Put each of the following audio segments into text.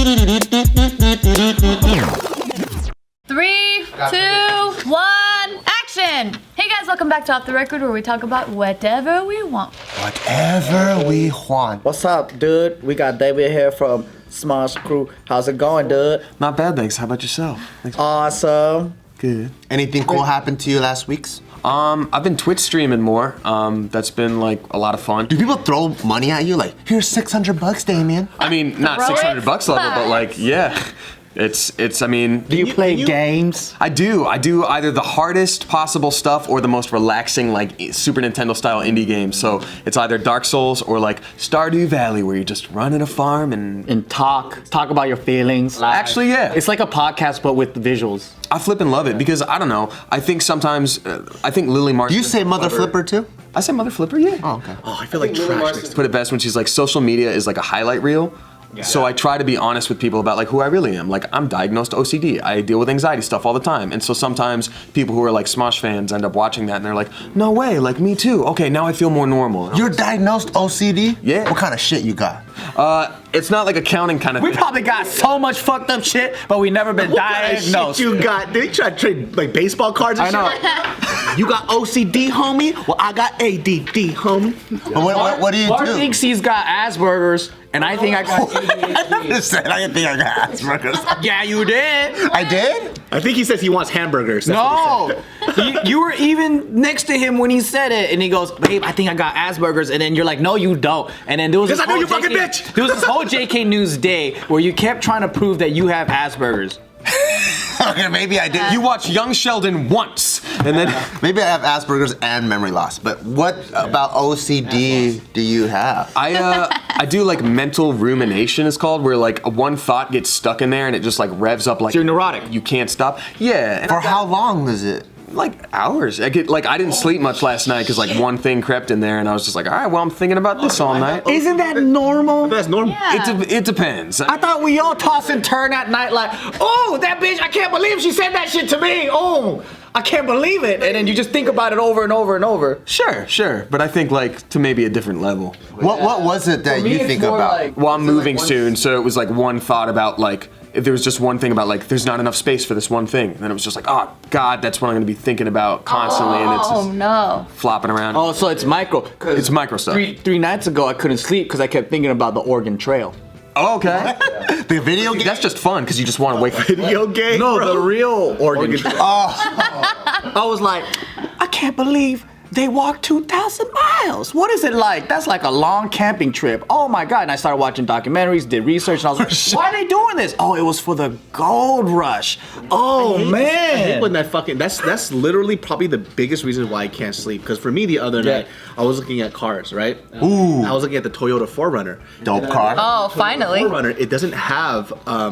3, 2, 1, action! Hey guys, welcome back to Off the Record, where we talk about whatever we want. Whatever we want. What's up, dude? We got David here from Smosh Crew. How's it going, dude? Not bad, thanks. How about yourself? Thanks. Awesome. Good. Anything cool happened to you last week's? I've been Twitch streaming more. That's been like a lot of fun. Do people throw money at you? Like, here's $600, Damien. I mean, not Throw it $600 level, but like, yeah. I mean. Do you play games? I do either the hardest possible stuff or the most relaxing, like Super Nintendo style indie games. So it's either Dark Souls or like Stardew Valley, where you just run in a farm and Talk about your feelings. actually, yeah. It's like a podcast, but with visuals. I flip and love it because I don't know. I think sometimes, I think Lily Martin. Do you say mother flipper too? I say mother flipper, yeah. Oh, okay. Oh, I feel like trash next to Put it best when she's like, social media is like a highlight reel. So I try to be honest with people about like who I really am. Like, I'm diagnosed OCD. I deal with anxiety stuff all the time. And so sometimes people who are like Smosh fans end up watching that and they're like, no way, like me too. Okay, now I feel more normal. You're diagnosed OCD? Yeah. What kind of shit you got? It's not like accounting kind of We thing. probably got so much fucked up shit, but we never been diagnosed. Shit you got? Did he try to trade like baseball cards and I shit? know. You got OCD, homie? Well, I got ADD, homie. What do you Bart do? thinks he's got Asperger's, and I think I got ADHD. I said I didn't think I got Asperger's. Yeah, you did. I did? I think he says he wants hamburgers. That's what he No, you were even next to him when he said it, and he goes, "Babe, I think I got Asperger's," and then you're like, "No, you don't." And then there was Yes, this I do, whole you fucking JK bitch. There was this whole JK News day where you kept trying to prove that you have Asperger's. Okay, maybe I did. You watch Young Sheldon once, and then Maybe I have Asperger's and memory loss. But what about OCD do you have? I do like mental rumination, it's called, where like one thought gets stuck in there and it just like revs up like So you're neurotic. you can't stop. Yeah. and For I've got, how long is it? like hours. I didn't sleep much last night because like one thing crept in there and I was just like, all right, well I'm thinking about this all night. Isn't that normal? That's normal. Yeah. It depends. I thought we all toss and turn at night like, oh, that bitch, I can't believe she said that shit to me. Oh, I can't believe it. And then you just think about it over and over and over. Sure, but I think like to maybe a different level. What was it that you think about? Well, I'm moving soon, so it was like one thought about like, if there was just one thing about like, there's not enough space for this one thing. And then it was just like, oh God, that's what I'm gonna be thinking about constantly, and it's Oh just no. flopping around. Oh, so it's micro. It's micro stuff. Three nights ago, I couldn't sleep because I kept thinking about the Oregon Trail. Oh, okay. The video game? That's just fun because you just want to wake up. Video game, No, bro. the real Oregon Trail. Oh, I was like, I can't believe they walked 2,000 miles. What is it like? That's like a long camping trip. Oh my God. And I started watching documentaries, did research, and I was like, why are they doing this? Oh, it was for the gold rush. Oh, I hate man. when that fucking that's literally probably the biggest reason why I can't sleep. Because for me the other night I was looking at cars, right? Ooh. I was looking at the Toyota 4Runner. dope car. Oh, finally. 4Runner, it doesn't have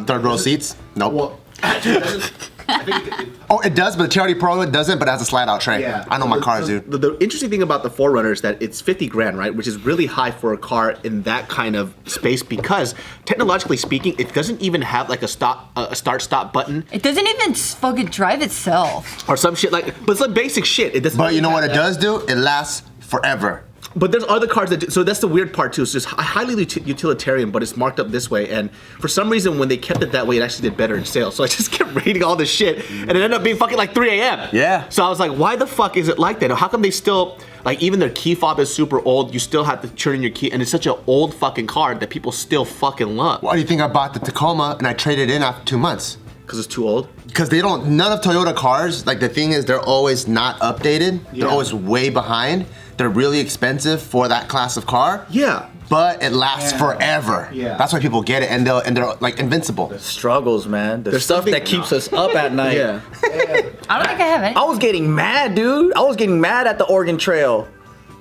Third row seats? Nope. well, actually, it doesn't. I think Oh, it does, but the Cherokee Pro doesn't, but it has a slide-out tray. Yeah. I know my cars, dude. The interesting thing about the 4Runner is that it's 50 grand, right? Which is really high for a car in that kind of space because technologically speaking, it doesn't even have like a start-stop button It doesn't even fucking drive itself. or some shit like, but it's like basic shit. It doesn't. But you know what it have that. does do? It lasts forever. But there's other cars that do, so that's the weird part too. It's just highly utilitarian, but it's marked up this way. And for some reason, when they kept it that way, it actually did better in sales. So I just kept reading all this shit, and it ended up being fucking like 3 a.m. Yeah. So I was like, why the fuck is it like that? How come they still, like, even their key fob is super old, you still have to turn in your key, and it's such an old fucking car that people still fucking love. Why do you think I bought the Tacoma and I traded in after 2 months? Because it's too old? Because none of Toyota cars, like the thing is they're always not updated. Yeah. They're always way behind. They're really expensive for that class of car. Yeah. But it lasts forever. Yeah. That's why people get it, and they're like invincible. Struggles, man. The There's stuff something- that keeps us up at night. Yeah. I don't think I have any. I was getting mad, dude. I was getting mad at the Oregon Trail.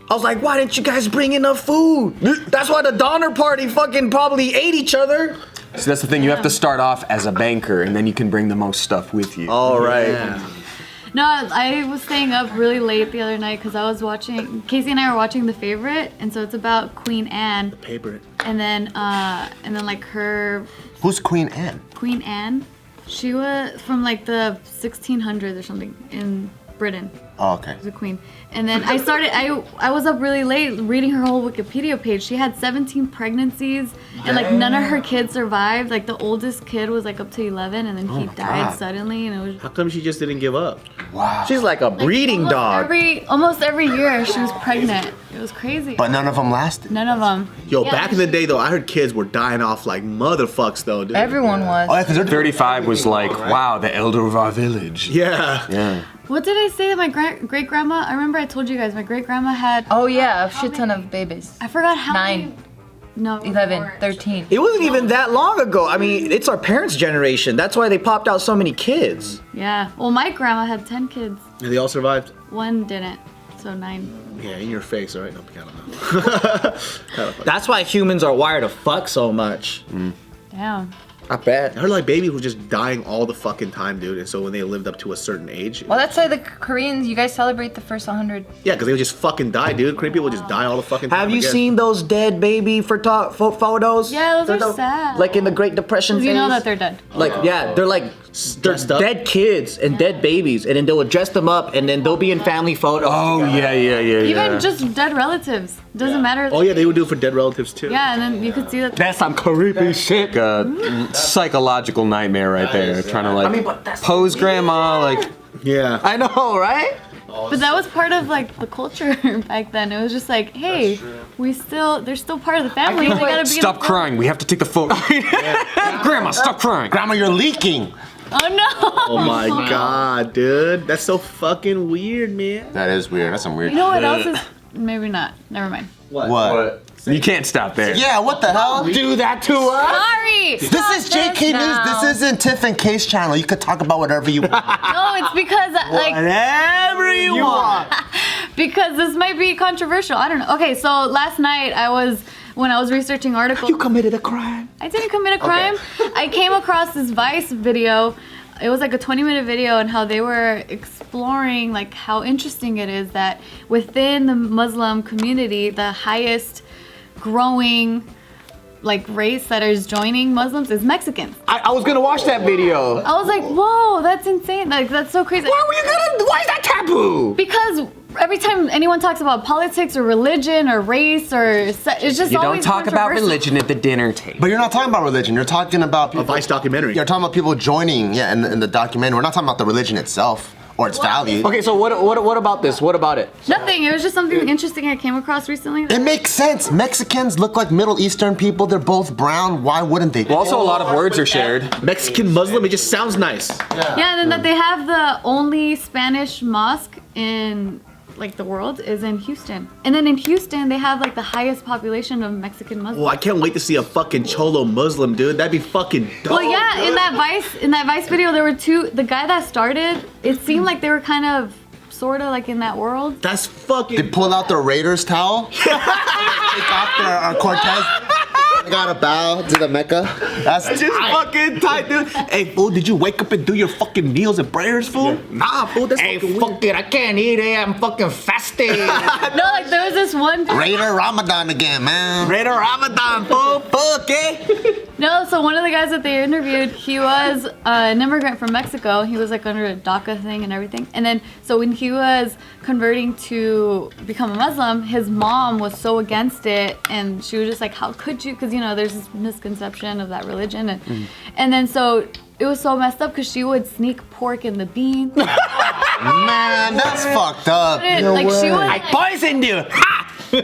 I was like, why didn't you guys bring enough food? That's why the Donner Party fucking probably ate each other. So that's the thing. You have to start off as a banker, and then you can bring the most stuff with you. All right. Yeah. No, I was staying up really late the other night because I was watching, Casey and I were watching The Favorite, and so it's about Queen Anne, Paper. and then like her, Who's Queen Anne? Queen Anne, she was from like the 1600s or something in Britain. Oh, okay. The queen. And then I was up really late reading her whole Wikipedia page. She had 17 pregnancies and like none of her kids survived. Like the oldest kid was like up to 11 and then he died suddenly and it was How come she just didn't give up? Wow. She's like a breeding dog. almost every year she was pregnant. It was crazy. But none of them lasted. None of them. Yo, back in the day though, I heard kids were dying off like motherfucks though, dude. Everyone was. Oh, yeah, because they're 35 was like, wow, the elder of our village. Yeah. Yeah. What did I say that my great grandma? I remember I told you guys my great grandma had. Oh yeah, a shit ton of babies. I forgot how 9. many. No. 11, 13. It wasn't even that long ago. I mean, it's our parents' generation. That's why they popped out so many kids. Yeah. Well, my grandma had 10 kids. And they all survived? One didn't. So 9. Yeah, in your face, all right? No, I don't know. That's why humans are wired to fuck so much. Damn. I bet. I heard like babies were just dying all the fucking time, dude. And so when they lived up to a certain age, Well, that's why the Koreans, you guys celebrate the first 100. yeah, because they would just fucking die, dude. Korean people would just die all the fucking time. Have you I guess. seen those dead baby photos? Yeah, those They're are sad. Like in the Great Depression phase. You know that they're dead. Like, yeah, they're like Dressed up? dead kids and dead babies, and then they'll dress them up, and then they'll be in family photos. Oh, yeah. Even just dead relatives. Doesn't matter. Oh yeah, they would do it for dead relatives too. Yeah, and then you could see that. That's some creepy shit. Psychological nightmare right there. Trying to like mean, but that's pose grandma, like Yeah. I know, right? But that was part of like the culture back then. It was just like, hey, they're still part of the family. They gotta be. stop crying. We have to take the photo. Grandma, stop crying. Grandma, you're leaking. Oh no. Oh my god, dude. That's so fucking weird, man. That is weird. That's some weird. You know what else is? Maybe not. Never mind. What? You can't stop there. Yeah, what the hell? Do that to us? Sorry. This is JK News. This isn't Tiff and K's channel. You could talk about whatever you want. No, it's because like Whatever you want. because this might be controversial. I don't know. Okay, so last night when I was researching articles. You committed a crime. I didn't commit a crime. I came across this Vice video. It was like a 20-minute video on how they were exploring like how interesting it is that within the Muslim community, the highest growing like race that is joining Muslims is Mexicans. I was gonna watch that video. I was like, whoa, that's insane. Like that's so crazy. Why is that taboo? Because every time anyone talks about politics or religion or race or it's just You don't always talk about controversial. religion at the dinner table. But you're not talking about religion. You're talking about A Vice documentary. You're talking about people joining, in the documentary. We're not talking about the religion itself or its value. Okay, so what about this? What about it? Nothing. It was just something interesting I came across recently. It makes sense. Mexicans look like Middle Eastern people. They're both brown. Why wouldn't they? Also, a lot of words are shared. Mexican Muslim, it just sounds nice. Yeah, and then that they have the only Spanish mosque in like the world is in Houston. And then in Houston, they have like the highest population of Mexican Muslims. Well, I can't wait to see a fucking cholo Muslim, dude. That'd be fucking dope. Well, yeah, in that Vice video, there were two. The guy that started, it seemed like they were kind of, sort of like in that world. That's fucking. They pull out their Raiders towel. Take off their Cortez. They gotta bow to the Mecca. That's Just fucking tight, dude. Hey, fool, did you wake up and do your fucking meals and prayers, fool? Nah, fool, that's Hey, fucking fuck it, I can't eat it. I'm fucking fasting. No, like there was this one. Raider Ramadan again, man. Raider Ramadan, fool. Fuck it. No, so one of the guys that they interviewed, he was an immigrant from Mexico. He was like under a DACA thing and everything. And then, so when he was converting to become a Muslim, his mom was so against it, and she was just like, "How could you?" Because there's this misconception of that religion, and then so it was so messed up because she would sneak pork in the beans. Man, that's fucked up. Like she would. I poisoned you.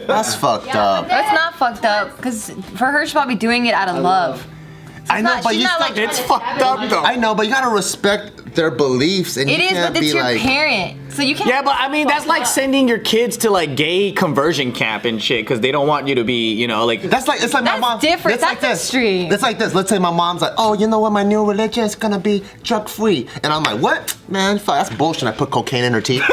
That's fucked up. That's not fucked up, because for her, she's probably doing it out of love. I know, not- but she's you not still, like- it's fucked up though. I know, but you gotta respect their beliefs, and It you is, can't but it's be your like. parent, so you can't. Yeah, but I mean, that's like sending your kids to like gay conversion camp and shit because they don't want you to be, like. That's like, it's like my That's mom. different. It's like That's this. extreme. It's like this. Let's say my mom's like, oh, you know what? My new religion is gonna be drug free, and I'm like, what? Man, fuck, that's bullshit. I put cocaine in her teeth.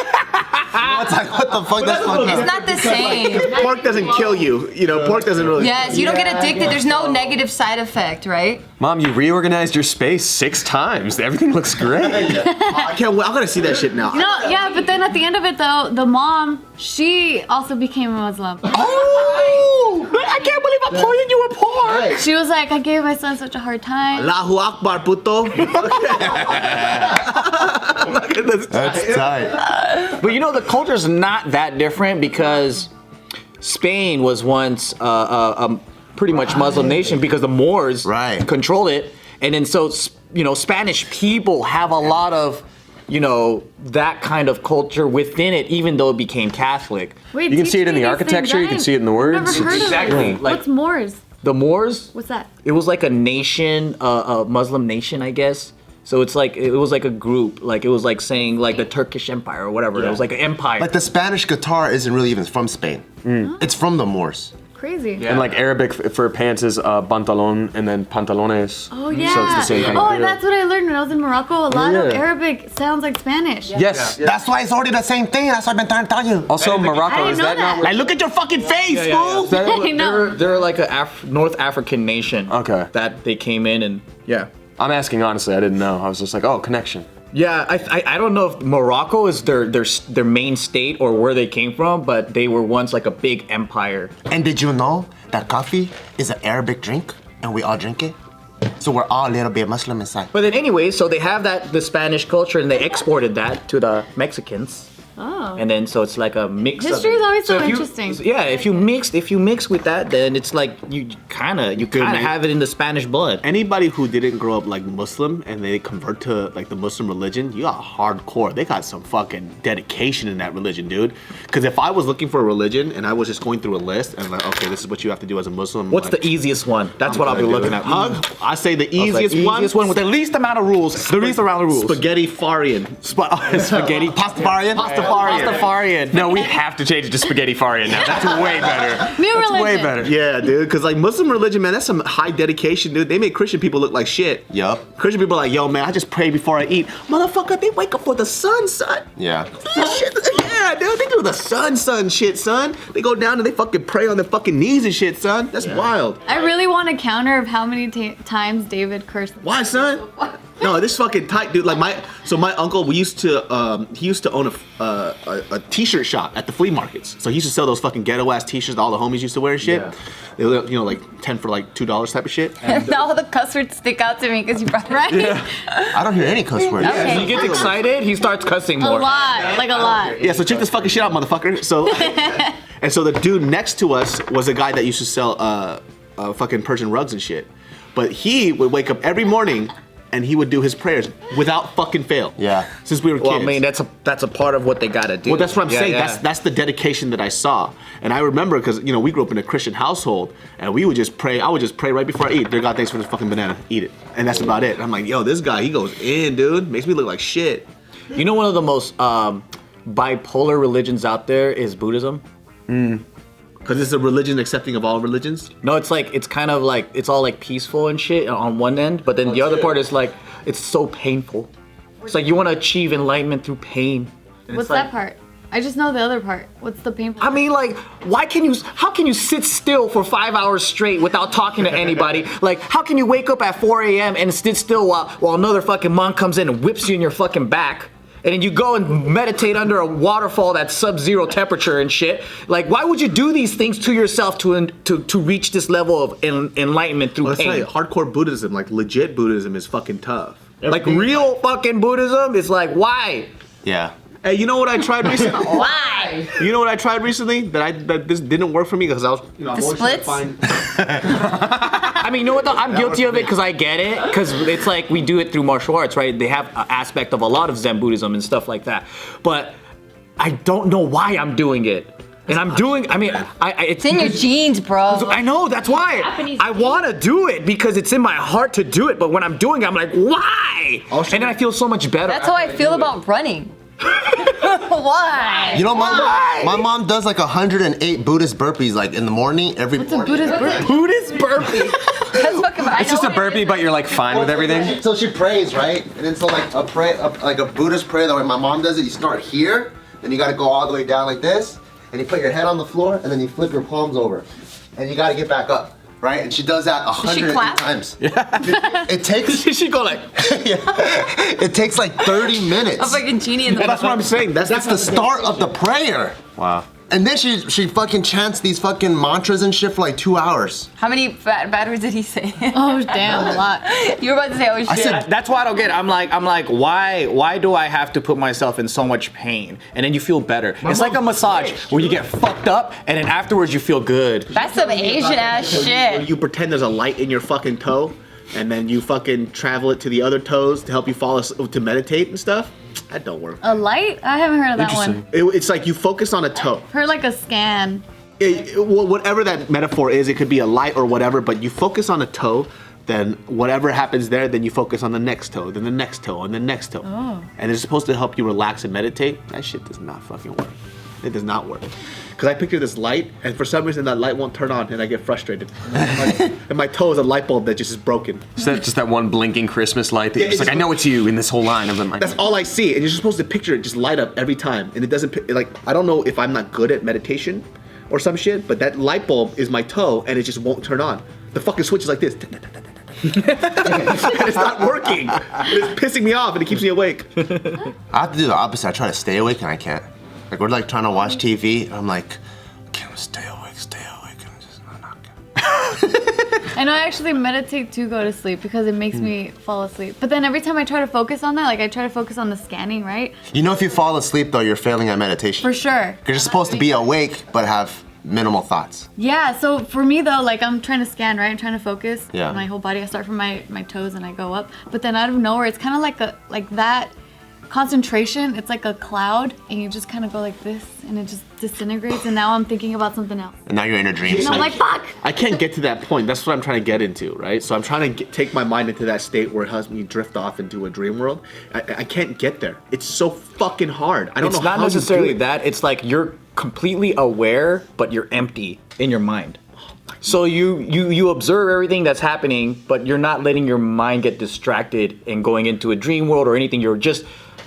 It's like, what the fuck? That's fucked It's up. not the same. Pork doesn't kill you. Pork doesn't really. Yes, you don't get addicted. There's no negative side effect, right? Mom, you reorganized your space 6 times. Everything looks great. I can't wait. I'm gonna see that shit now. No, yeah, but then at the end of it though, the mom, she also became a Muslim. Oh! What? I can't believe I'm pouring you a pour. She was like, I gave my son such a hard time. Allahu Akbar, puto. That's tight. But you know, the culture's not that different because Spain was once a pretty much Muslim nation because the Moors controlled it. And then so, you know, Spanish people have a lot of, you know, that kind of culture within it, even though it became Catholic. Wait, You can see it in the architecture, you can see it in the words. Never heard Exactly. of it. Like- What's Moors? The Moors, What's that? it was like a nation, a Muslim nation, I guess. So it's like, it was like a group, like it was like saying like the Turkish Empire or whatever. It was like an empire. Like the Spanish guitar isn't really even from Spain. It's from the Moors. Crazy. Yeah. And like Arabic for pants is pantalon and then pantalones. Oh yeah. So it's the same kind oh, of that's what I learned when I was in Morocco. A lot of Yeah. Arabic sounds like Spanish. Yes. That's why it's already the same thing. That's what I've been trying to tell you. Also, I Morocco, didn't is know that that. not Like, look at your fucking face, Yeah. fool. I know. They're like a North African nation. Okay. That they came in and yeah. I'm asking honestly, I didn't know. I was just like, oh, connection. Yeah, I don't know if Morocco is their main state or where they came from, but they were once like a big empire. And did you know that coffee is an Arabic drink and we all drink it? So we're all a little bit Muslim inside. But then anyway, so they have the Spanish culture and they exported that to the Mexicans. Oh. And then so it's like a mix. History is always so if you- interesting. Yeah, if you mix with that, then it's like you kind of man. have it in the Spanish blood. Anybody who didn't grow up like Muslim and they convert to like the Muslim religion, you got hardcore. They got some fucking dedication in that religion, dude. Because if I was looking for a religion and I was just going through a list and like, okay, this is what you have to do as a Muslim. What's like, the easiest one? That's what I'll be looking at. Huh? I say the I was like, easiest one with the least amount of rules. The least amount of rules. Spaghetti Farian. Spaghetti. Pastafarian? Pastafarian. No, we have to change it to spaghetti faria now. That's way better. New That's religion. way better. Yeah, dude. Because like Muslim religion, man, that's some high dedication, dude. They make Christian people look like shit. Yup. Christian people are like, yo, man, I just pray before I eat. Motherfucker, they wake up for the sun, son. Yeah. Shit, yeah, dude, they do the sun shit, son. They go down and they fucking pray on their fucking knees and shit, son. That's wild. I really want a counter of how many times David cursed. Why, son? No, this fucking tight, dude. Like my uncle, he used to own a t-shirt shop at the flea markets. So he used to sell those fucking ghetto ass t-shirts that all the homies used to wear and shit. Yeah. They were, you know, like 10 for like $2 type of shit. Now all the cuss words stick out to me because you brought it Right? I don't hear any cuss words. Okay. He gets excited, he starts cussing A more. lot. Like a lot. Yeah, so check this fucking shit out, motherfucker. So, and so the dude next to us was a guy that used to sell fucking Persian rugs and shit. But he would wake up every morning and he would do his prayers without fucking fail. Yeah. Since we were kids. Well, I mean, that's a part of what they gotta do. Well, that's what I'm Yeah, saying. yeah. That's the dedication that I saw, and I remember because you know we grew up in a Christian household, and we would just pray. I would just pray right before I eat. Dear God, thanks for this fucking banana. Eat it, and that's about it. And I'm like, yo, this guy, he goes in, dude. Makes me look like shit. You know, one of the most bipolar religions out there is Buddhism. Because it's a religion accepting of all religions. No, it's like it's kind of like it's all like peaceful and shit on one end, but then the other part is like it's so painful. It's like you want to achieve enlightenment through pain. And What's it's like- that part? I just know the other part. What's the painful? I mean, like, how can you sit still for 5 hours straight without talking to anybody? Like, how can you wake up at 4 a.m. and sit still while another fucking monk comes in and whips you in your fucking back? And then you go and meditate under a waterfall that's sub-zero temperature and shit. Like, why would you do these things to yourself to reach this level of enlightenment through Let's tell pain? you, hardcore Buddhism, like legit Buddhism, is fucking tough. Like, real fucking Buddhism is like, why? Yeah. Hey, you know what I tried recently? Why? You know what I tried recently that this didn't work for me because I was, you know, I'm The always trying to splits? find. I mean, you know what though? I'm guilty of it because I get it. Because it's like we do it through martial arts, right? They have an aspect of a lot of Zen Buddhism and stuff like that. But I don't know why I'm doing it. And I'm doing, I mean, It's in your genes, bro. I know, that's why. Japanese I want to do it because it's in my heart to do it. But when I'm doing it, I'm like, why? And then I feel so much better. That's how I feel about running. Why? You know, my mom does like 108 Buddhist burpees like in the morning every What's a morning. Buddhist burp? Buddhist burpee. That's fucking. It's just a burpee, but you're like fine with everything. So she prays, right? And then so like a Buddhist prayer, the way my mom does it, you start here, then you gotta go all the way down like this, and you put your head on the floor, and then you flip your palms over, and you gotta get back up, right? And she does that 108 clap? times. Yeah. It takes She go like, it takes like 30 minutes. A fucking genie in the. Well, that's what I'm saying. That's That's the start of the prayer. Wow. And then she fucking chants these fucking mantras and shit for like 2 hours. How many bad words did he say? Oh damn, a lot. You were about to say, oh shit. I said that's why I don't get it. I'm like, why do I have to put myself in so much pain? And then you feel better. It's like a massage where you get fucked up and then afterwards you feel good. That's some Asian ass Where shit. you pretend there's a light in your fucking toe, and then you fucking travel it to the other toes to help you fall asleep, to meditate and stuff. That don't work. A light? I haven't heard of that one. It's like you focus on a toe. Heard like a scan. Whatever that metaphor is, it could be a light or whatever, but you focus on a toe, then whatever happens there, then you focus on the next toe, then the next toe, and the next toe. Oh. And it's supposed to help you relax and meditate. That shit does not fucking work. It does not work. Because I picture this light, and for some reason that light won't turn on, and I get frustrated. And my toe is a light bulb that just is broken. Just that one blinking Christmas light that you're just like, I know it's you in this whole line of them. That's all I see, and you're supposed to picture it just light up every time, and it doesn't, like, I don't know if I'm not good at meditation or some shit, but that light bulb is my toe, and it just won't turn on. The fucking switch is like this. And it's not working. It's pissing me off, and it keeps me awake. I have to do the opposite. I try to stay awake and I can't. Like we're like trying to watch TV. And I'm like, okay, I'm gonna stay awake. And I'm not good. I know I actually meditate to go to sleep because it makes me fall asleep. But then every time I try to focus on that, like I try to focus on the scanning, right? You know, if you fall asleep though, you're failing at meditation. For sure. Because you're supposed to be awake but have minimal thoughts. Yeah, so for me though, like I'm trying to scan, right? I'm trying to focus Yeah. my whole body. I start from my toes and I go up. But then out of nowhere, it's kind of like that concentration, it's like a cloud and you just kind of go like this and it just disintegrates and now I'm thinking about something else. And now you're in a dream. And I'm like, fuck! I can't get to that point. That's what I'm trying to get into, right? So I'm trying to take my mind into that state where it helps me drift off into a dream world. I can't get there. It's so fucking hard. I don't It's know not how necessarily you do it. that. It's like you're completely aware, but you're empty in your mind. So you observe everything that's happening, but you're not letting your mind get distracted and going into a dream world or anything. You're just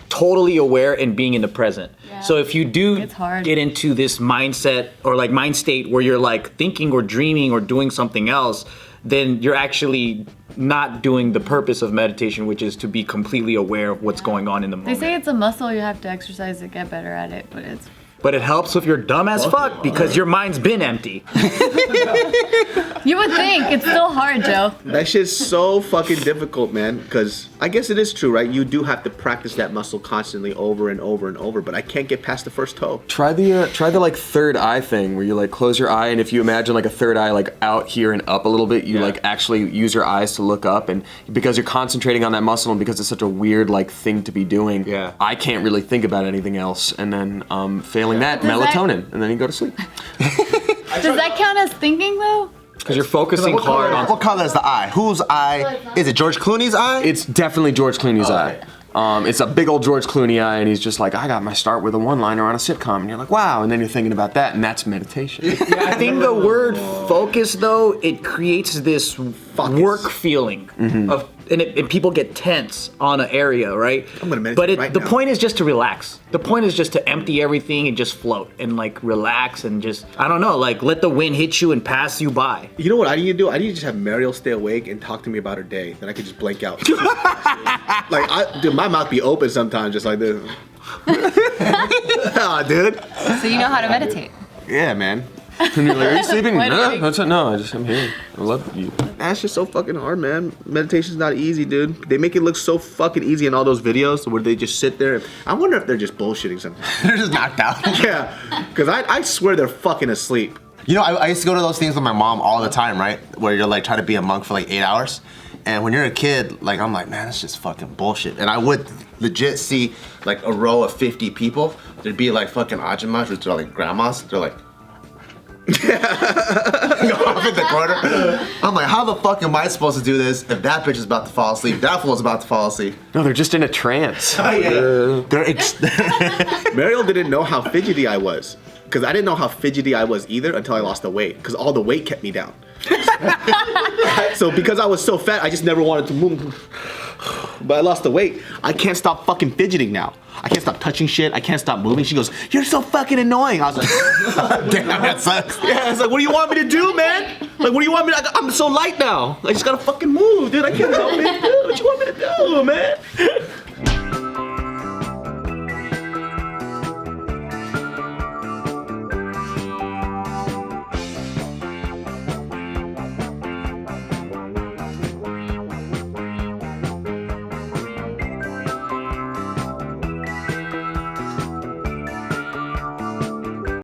totally aware and being in the present. Yeah. So if you do It's hard. get into this mindset or like mind state where you're like thinking or dreaming or doing something else, then you're actually not doing the purpose of meditation, which is to be completely aware of what's going on in the They moment. say it's a muscle you have to exercise to get better at it, but But it helps if you're dumb as fuck because your mind's been empty. you would think it's still hard, Joe. That shit's so fucking difficult, man. Because I guess it is true, right? You do have to practice that muscle constantly over and over and over. But I can't get past the first toe. Try the like third eye thing where you like close your eye and if you imagine like a third eye like out here and up a little bit, you like actually use your eyes to look up, and because you're concentrating on that muscle and because it's such a weird like thing to be doing, I can't really think about anything else, and then failing that melatonin, and then you go to sleep. Does that count as thinking though? Because you're focusing hard on. What color is the eye? Whose eye? Is it George Clooney's eye? It's definitely George Clooney's eye. It's a big old George Clooney eye, and he's just like, I got my start with a one-liner on a sitcom, and you're like, wow, and then you're thinking about that, and that's meditation. I think the word focus, though, it creates this work feeling of, and people get tense on an area, right? I'm gonna meditate But right the now. point is just to relax. The point is just to empty everything and just float and like relax and just, I don't know, like let the wind hit you and pass you by. You know what I need to do? I need to just have Mariel stay awake and talk to me about her day. Then I could just blank out. Dude, my mouth be open sometimes, just like this. Aw, dude. So you know how to meditate. Yeah, man. And you're like, are you sleeping? Why do No, you- that's it. No, I'm here. I love you. That's just so fucking hard, man. Meditation's not easy, dude. They make it look so fucking easy in all those videos where they just sit there. I wonder if they're just bullshitting sometimes. They're just knocked out. Yeah, because I swear they're fucking asleep. You know, I used to go to those things with my mom all the time, right? Where you're like trying to be a monk for like 8 hours. And when you're a kid, like I'm like, man, that's just fucking bullshit. And I would legit see like a row of 50 people. There'd be like fucking ajumas, which are like grandmas. They're like, off in the corner. I'm like, how the fuck am I supposed to do this if that bitch is about to fall asleep, that fool's about to fall asleep? No, they're just in a trance. They're Mariel didn't know how fidgety I was. Because I didn't know how fidgety I was either until I lost the weight. Because all the weight kept me down. So because I was so fat, I just never wanted to move. But I lost the weight. I can't stop fucking fidgeting now. I can't stop touching shit. I can't stop moving. She goes, you're so fucking annoying. I was like, damn, that sucks. Yeah, it's like, what do you want me to do, man? Like, what do you want me to, I'm so light now. I just gotta fucking move, dude. I can't help it. Dude, what you want me to do, man?